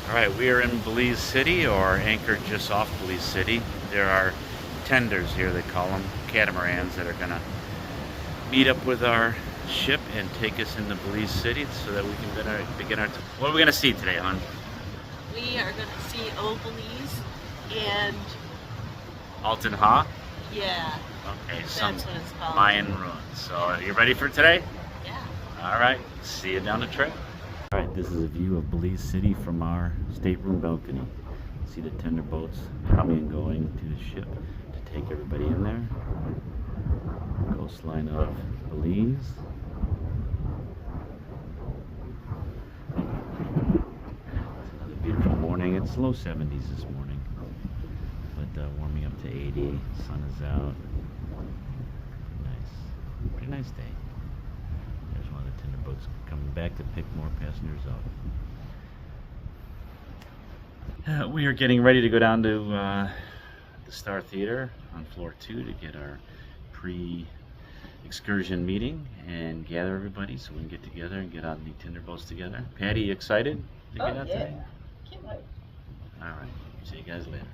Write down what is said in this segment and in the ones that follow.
All right, we are in Belize City, or anchored just off Belize City. There are tenders here, they call them, catamarans, that are gonna meet up with our ship and take us into Belize City so that we can begin our. What are we gonna see today, hon? We are going to see Old Belize and Alton Ha? yeah, Okay, that's some what it's called. Mayan ruins. So, are you ready for today? Yeah. All right, see you down the trail. All right, this is a view of Belize City from our stateroom balcony. See the tender boats coming and going to the ship to take everybody in there. Coastline of Belize. It's another beautiful morning. It's low 70s this morning, but warming up to 80. Sun is out. Nice, pretty nice day. There's one of the tender boats coming back to pick more passengers up. We are getting ready to go down to the Star Theater on floor 2 to get our pre-excursion meeting and gather everybody so we can get together and get on the tender boats together. Patty, you excited to get out today? Can't wait. All right, see you guys later.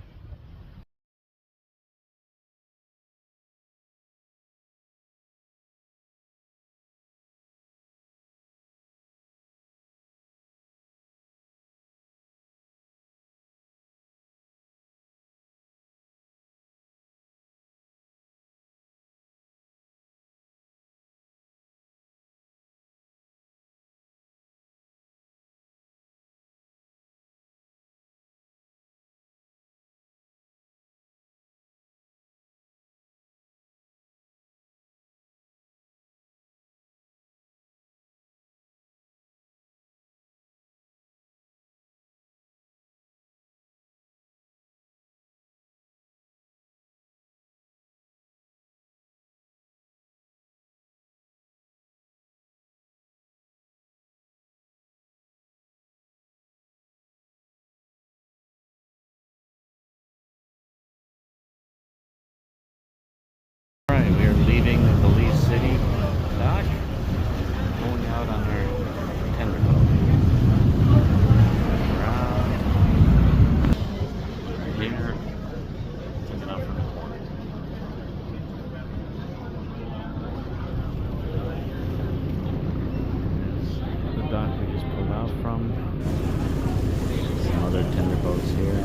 All right, we are leaving Belize City dock, going out on our tender boat. Around here, taking off from the port. The dock we just pulled out from. Some other tender boats here.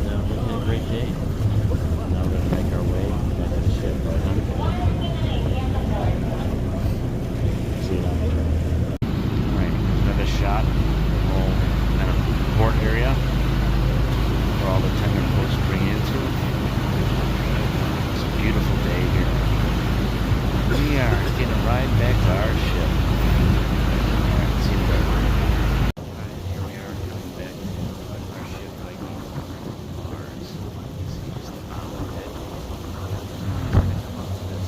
We're having a great day. Now we're going to make our way back to the ship. See you down there. Alright, another shot of the whole kind of port area where all the tender boats bring into. It's a beautiful day here. We are getting a ride back to our ship. Alright, see you there. Alright, here we are coming back to our ship, Viking Mars. See just the bow of it. Come up to this.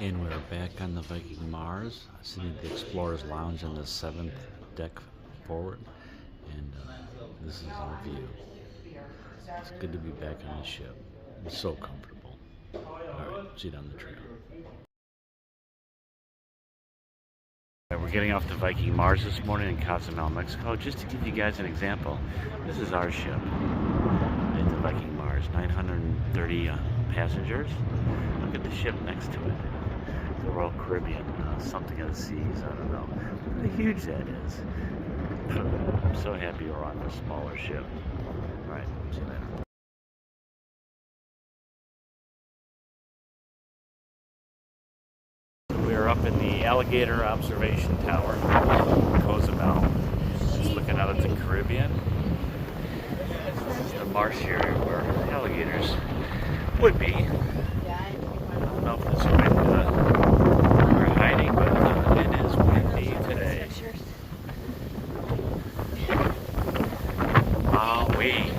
And we're back on the Viking Mars, sitting at the Explorer's Lounge on the 7th deck forward, and this is our view. It's good to be back on the ship. It's so comfortable. Alright, see you down the trail. We're getting off the Viking Mars this morning in Cozumel, Mexico. Just to give you guys an example, this is our ship. There's 930 passengers. Look at the ship next to it. The Royal Caribbean, something of the seas, I don't know. Look how huge that is. I'm so happy we're on this smaller ship. Alright, see you later. We're up in the Alligator Observation Tower, Cozumel. Just looking out at the Caribbean. This is the marsh area where alligators would be. I don't know if it's right we're hiding, but it is windy today. Wowee.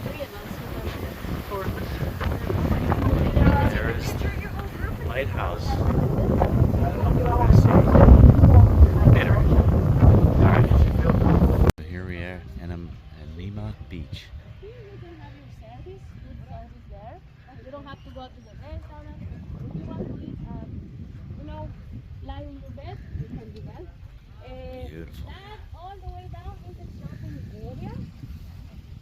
There is the lighthouse. Alright. Here we are at Lima Beach. You can have your service, good service there. You don't have to go to the restaurant. If you want to eat, lie on your bed, you can do that. Beautiful. That all the way down is the shopping area.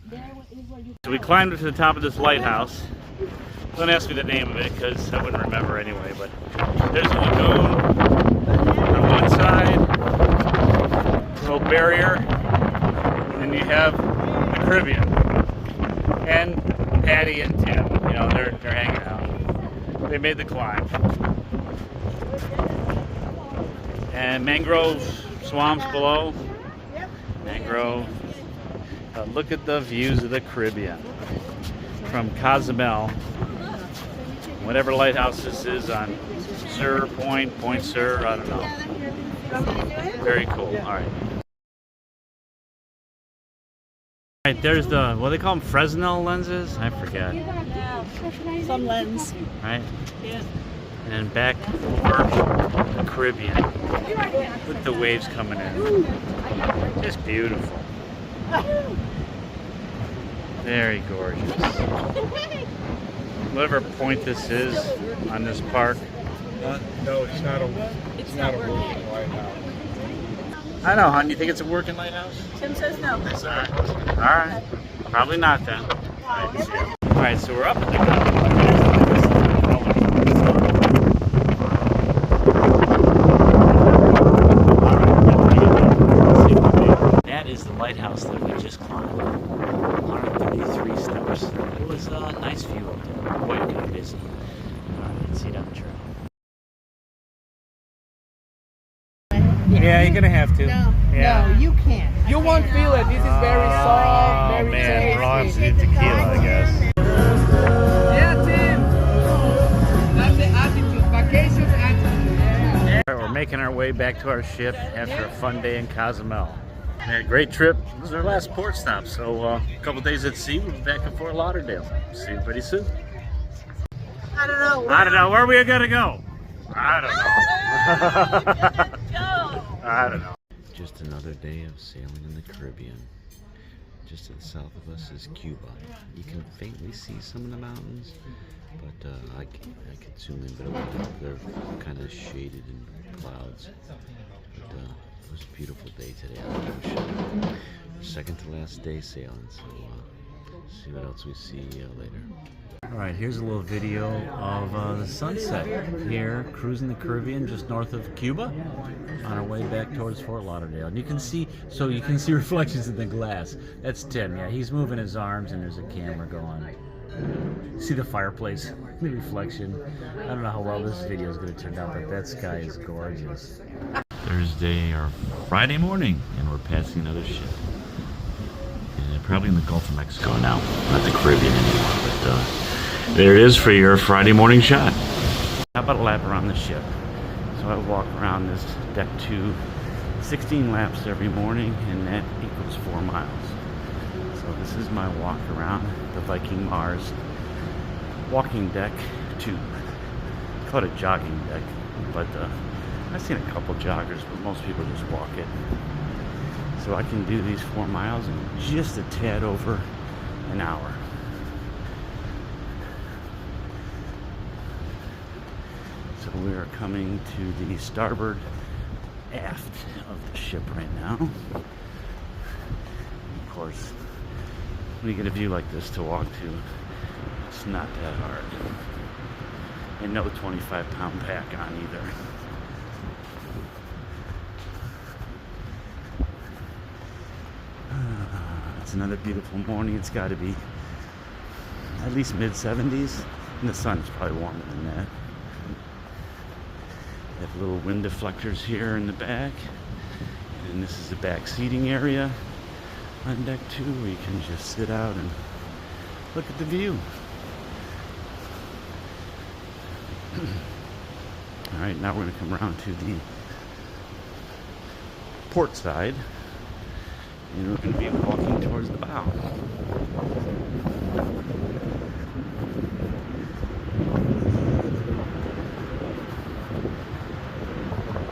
There is where you. So we climbed to the top of this lighthouse. Don't ask me the name of it because I wouldn't remember anyway, but there's a lagoon on one side, a little barrier, and you have the Caribbean. And Patty and Tim, they're hanging out. They made the climb. And mangrove swamps below. Mangrove. Look at the views of the Caribbean from Cozumel. Whatever lighthouse this is on Sur Point, Point Sur, I don't know. Very cool. All right. All right, there's the, what do they call them, Fresnel lenses? I forget. Yeah, some lens. Right? Yeah. And then back over the Caribbean with the waves coming in. Just beautiful. Very gorgeous. Whatever point this is on this park. No, it's not a working lighthouse. I know, hon. You think it's a working lighthouse? Tim says no. All right. Probably not then. All right, so we're up at the That is the lighthouse that we just climbed. 133 steps. It was a nice view up there. Boy, it got busy. All right, let's see it on the trail. Yeah, you're gonna have to. No, Yeah. no, you can't. You won't feel it. This is very soft, very man, we're on to tasty. the tequila, I guess. Yeah, Tim. That's the attitude. Vacation attitude. All right, we're making our way back to our ship after a fun day in Cozumel. We had a great trip. This is our last port stop, so a couple days at sea. We'll be back in Fort Lauderdale. See you pretty soon. I don't know. I don't know. Where are we gonna go? I don't know. Go. I don't know. Just another day of sailing in the Caribbean. Just to the south of us is Cuba. You can faintly see some of the mountains, but I can zoom in, but they're kind of shaded in clouds. But it was a beautiful day today on the ocean. Second to last day sailing, so see what else we see later. All right, here's a little video of the sunset here, cruising the Caribbean just north of Cuba on our way back towards Fort Lauderdale. And you can see reflections in the glass. That's Tim, yeah, he's moving his arms and there's a camera going. See the fireplace, the reflection. I don't know how well this video is going to turn out, but that sky is gorgeous. Thursday or Friday morning, and we're passing another ship. And probably in the Gulf of Mexico now, not the Caribbean anymore, but there it is for your Friday morning shot. How about a lap around the ship? So I walk around this Dec3, 16 laps every morning, and that equals 4 miles. So this is my walk around the Viking Mars walking deck 2. Call it a jogging deck, but I've seen a couple joggers, but most people just walk it. So I can do these 4 miles in just a tad over an hour. So we are coming to the starboard aft of the ship right now. Of course, when you get a view like this to walk to, It's not that hard. And no 25-pound pack on either. It's another beautiful morning. It's got to be at least mid-70s, and the sun's probably warmer than that. They have little wind deflectors here in the back, and this is the back seating area on deck 2 where you can just sit out and look at the view. Alright, now we're going to come around to the port side, and we're going to be walking towards the bow.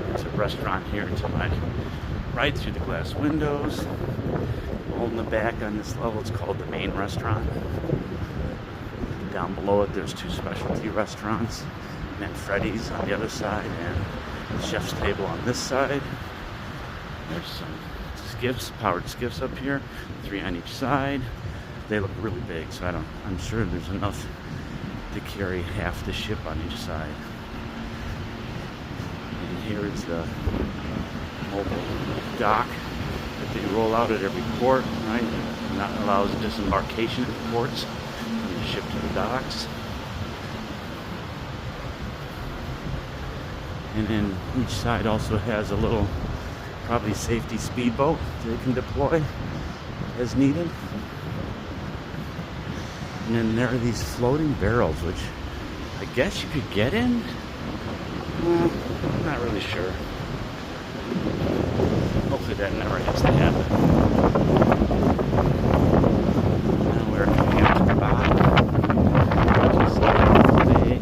There's a restaurant here to my right through the glass windows. All in the back on this level, it's called the main restaurant. Down below it, there's 2 specialty restaurants, and then Freddy's on the other side, and the chef's table on this side. There's some skiffs, powered skiffs up here, 3 on each side. They look really big, so I'm sure there's enough to carry half the ship on each side. And here is the mobile dock that they roll out at every port, right? And that allows disembarkation at the ports from the ship to the docks. And then each side also has a little, probably safety speedboat that they can deploy as needed. And then there are these floating barrels, which I guess you could get in? Well, I'm not really sure. Hopefully that never has to happen. Now we're coming up to the bottom. Just like the bay.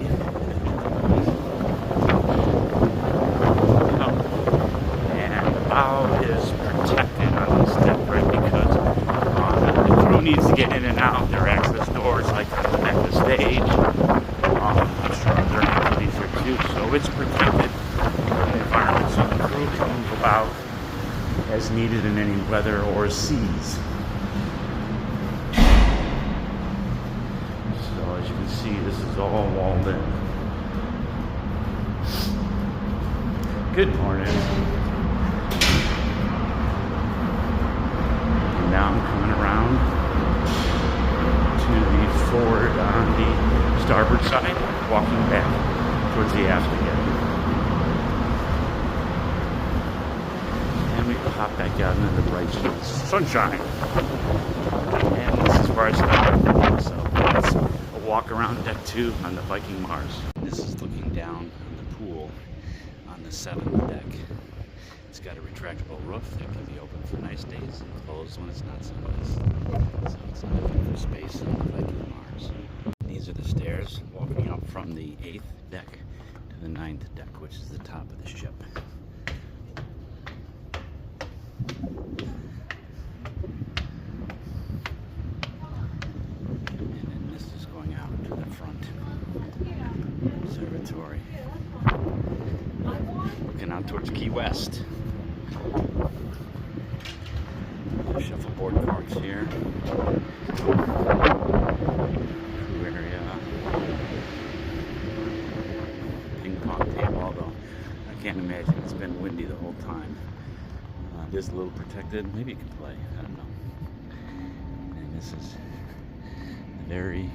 And the bow is protected on this deck, right? Because the crew needs to get in and out. There are access doors like on the back of the stage. I'm sure other activities here too. So it's protected from the environment, so the crew can move about as needed in any weather or seas. So as you can see, this is all walled in. Good morning. And now I'm coming around to the forward on the starboard side, walking back towards the aft again. And we pop back out into the bright sunshine. And this is where I started. So that's a walk around deck 2 on the Viking Mars. This is looking down on the pool on the 7th deck. It's got a retractable roof that can be open for nice days and closed when it's not so nice. So it's not a good space on the Viking Mars. These are the stairs walking up from the 8th deck to the 9th deck, which is the top of the ship. And then this is going out to the front observatory. Looking out towards Key West. Shuffleboard carts here. Crew area. Ping pong table, although I can't imagine it's been windy the whole time. It is a little protected. Maybe you can play. I don't know. And this is the very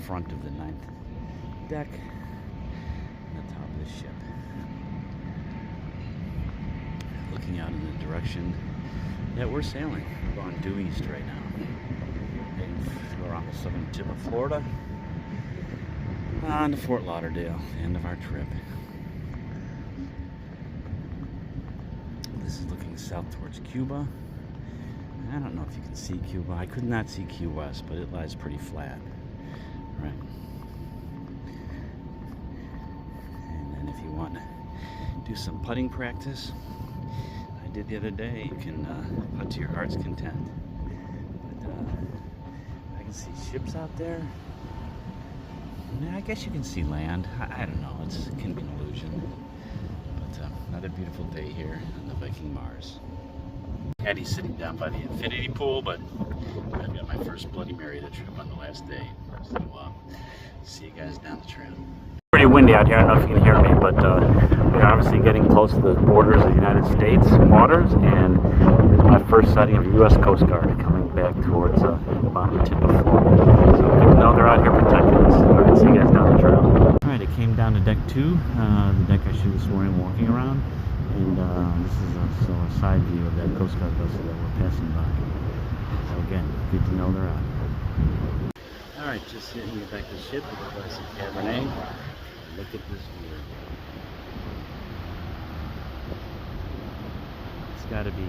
front of the 9th deck on the top of the ship. Looking out in the direction that we're sailing. We're going due east right now. Heading around the southern tip of Florida. On to Fort Lauderdale, the end of our trip. This is looking south towards Cuba. I don't know if you can see Cuba. I could not see Key West, but it lies pretty flat. Right. And then if you want to do some putting practice, I did the other day, you can putt to your heart's content. But I can see ships out there. I guess you can see land. I don't know. It can be an illusion. But another beautiful day here on the Viking Mars. Eddie's sitting down by the infinity pool, but I've got my first Bloody Mary of the trip on the last day. So, see you guys down the trail. Pretty windy out here. I don't know if you can hear me, but we're obviously getting close to the borders of the United States waters, and this is my first sighting of U.S. Coast Guard coming back towards the bottom tip of Florida. So good to know they're out here protecting us. All right, see you guys down the trail. All right, it came down to deck 2, the deck I showed this morning walking around, and this is a side view of that Coast Guard vessel that we're passing by. So again, good to know they're out. All right, just hitting the back of the ship with a glass of Cabernet. Look at this view. It's got to be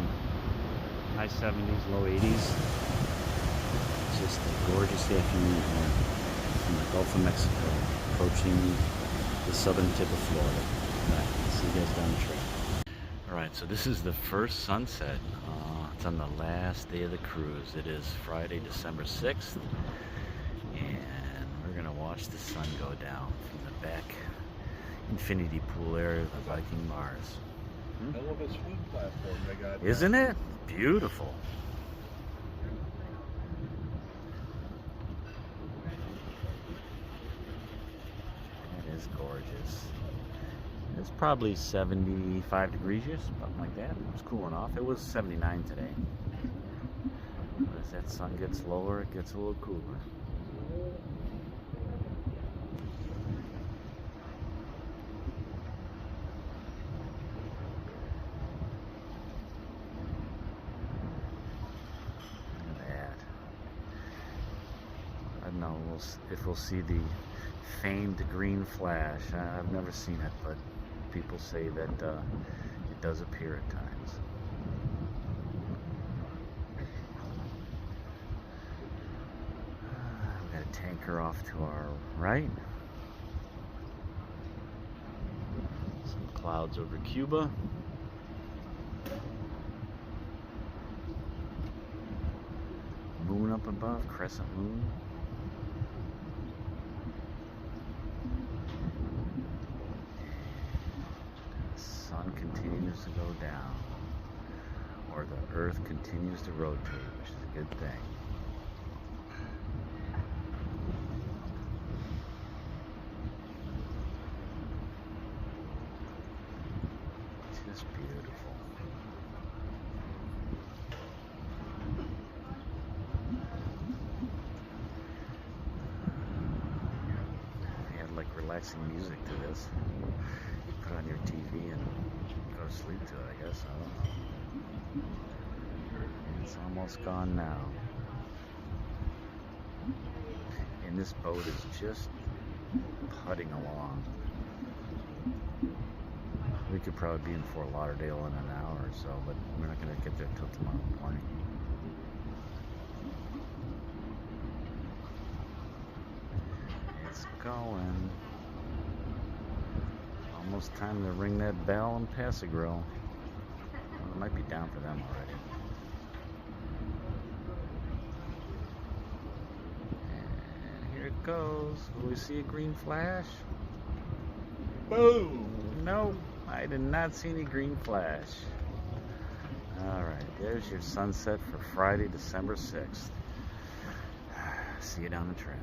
high 70s, low 80s. Just a gorgeous afternoon here in the Gulf of Mexico, approaching the southern tip of Florida. All right, see you guys down the trail. All right, so this is the first sunset. It's on the last day of the cruise. It is Friday, December 6th. And we're gonna watch the sun go down from the back infinity pool area of the Viking Mars. I love this food platform they got. Isn't it beautiful? It is gorgeous. It's probably 75 degrees-ish, something like that. It's cooling off. It was 79 today. But as that sun gets lower, it gets a little cooler. I don't know if we'll see the famed green flash. I've never seen it, but people say that it does appear at times. We've got a tanker off to our right. Some clouds over Cuba. Moon up above, crescent moon. Sun continues to go down, or the earth continues to rotate, which is a good thing. Just beautiful. If you had like relaxing music to this, you put on your TV and go to sleep to it, I guess. I don't know. It's almost gone now. And this boat is just putting along. We could probably be in Fort Lauderdale in an hour or so, but we're not going to get there till tomorrow morning. It's going. Almost time to ring that bell and pass a grill. Well, it might be down for them already. And here it goes. Will we see a green flash? Boom! No, I did not see any green flash. Alright, there's your sunset for Friday, December 6th. See you down the trail.